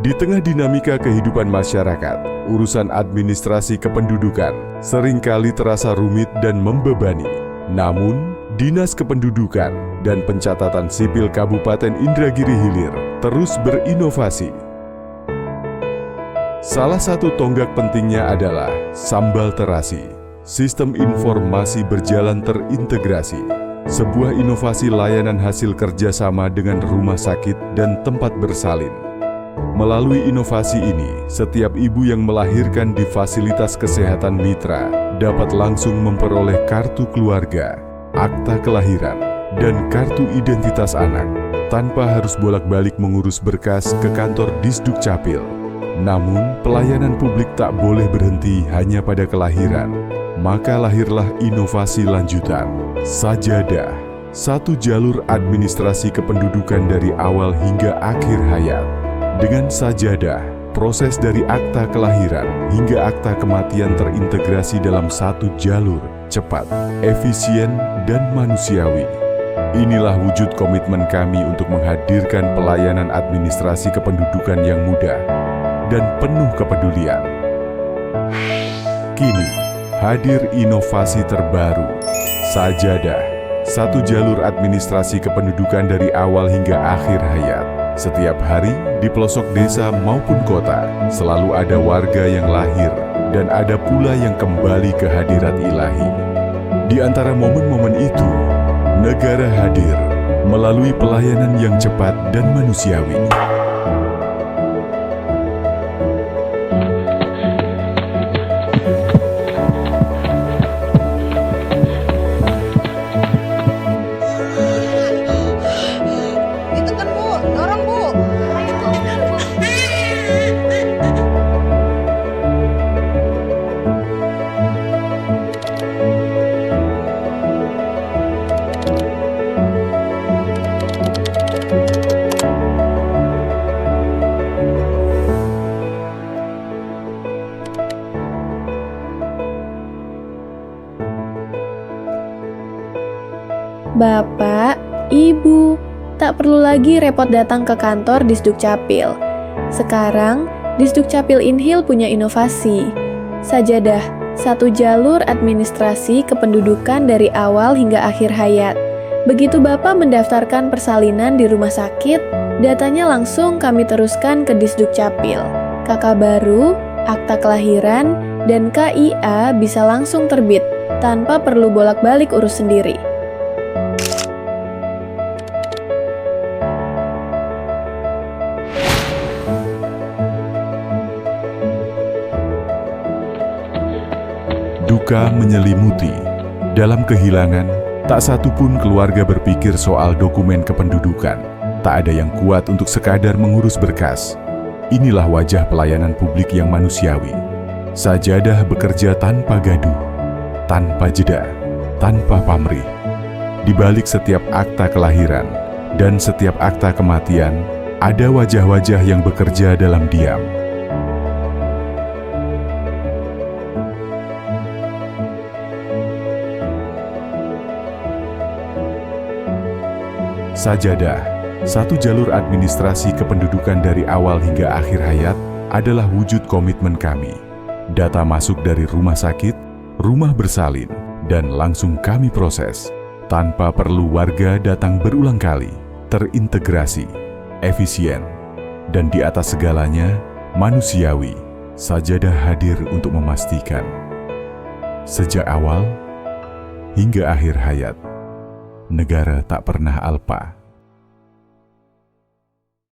Di tengah dinamika kehidupan masyarakat, urusan administrasi kependudukan seringkali terasa rumit dan membebani. Namun, Dinas Kependudukan dan Pencatatan Sipil Kabupaten Indragiri Hilir terus berinovasi. Salah satu tonggak pentingnya adalah Sambal Terasi, sistem informasi berjalan terintegrasi, sebuah inovasi layanan hasil kerjasama dengan rumah sakit dan tempat bersalin. Melalui inovasi ini, setiap ibu yang melahirkan di fasilitas kesehatan mitra dapat langsung memperoleh kartu keluarga, akta kelahiran, dan kartu identitas anak, tanpa harus bolak-balik mengurus berkas ke kantor Disduk Capil. Namun, pelayanan publik tak boleh berhenti hanya pada kelahiran. Maka lahirlah inovasi lanjutan, Sajadah, satu jalur administrasi kependudukan dari awal hingga akhir hayat. Dengan Sajadah, proses dari akta kelahiran hingga akta kematian terintegrasi dalam satu jalur, cepat, efisien, dan manusiawi. Inilah wujud komitmen kami untuk menghadirkan pelayanan administrasi kependudukan yang mudah dan penuh kepedulian. Kini, hadir inovasi terbaru, Sajadah, satu jalur administrasi kependudukan dari awal hingga akhir hayat. Setiap hari, di pelosok desa maupun kota, selalu ada warga yang lahir dan ada pula yang kembali ke hadirat ilahi. Di antara momen-momen itu, negara hadir melalui pelayanan yang cepat dan manusiawi. Bapak, Ibu, tak perlu lagi repot datang ke kantor Disduk Capil. Sekarang, Disduk Capil Inhil punya inovasi. Sajadah, satu jalur administrasi kependudukan dari awal hingga akhir hayat. Begitu Bapak mendaftarkan persalinan di rumah sakit, datanya langsung kami teruskan ke Disduk Capil. KK baru, akta kelahiran, dan KIA bisa langsung terbit tanpa perlu bolak-balik urus sendiri. Duka menyelimuti. Dalam kehilangan, tak satu pun keluarga berpikir soal dokumen kependudukan. Tak ada yang kuat untuk sekadar mengurus berkas. Inilah wajah pelayanan publik yang manusiawi. Sajadah bekerja tanpa gaduh, tanpa jeda, tanpa pamrih. Di balik setiap akta kelahiran dan setiap akta kematian, ada wajah-wajah yang bekerja dalam diam. Sajadah, satu jalur administrasi kependudukan dari awal hingga akhir hayat adalah wujud komitmen kami. Data masuk dari rumah sakit, rumah bersalin, dan langsung kami proses. Tanpa perlu warga datang berulang kali, terintegrasi, efisien, dan di atas segalanya, manusiawi. Sajadah hadir untuk memastikan. Sejak awal hingga akhir hayat, negara tak pernah alpa.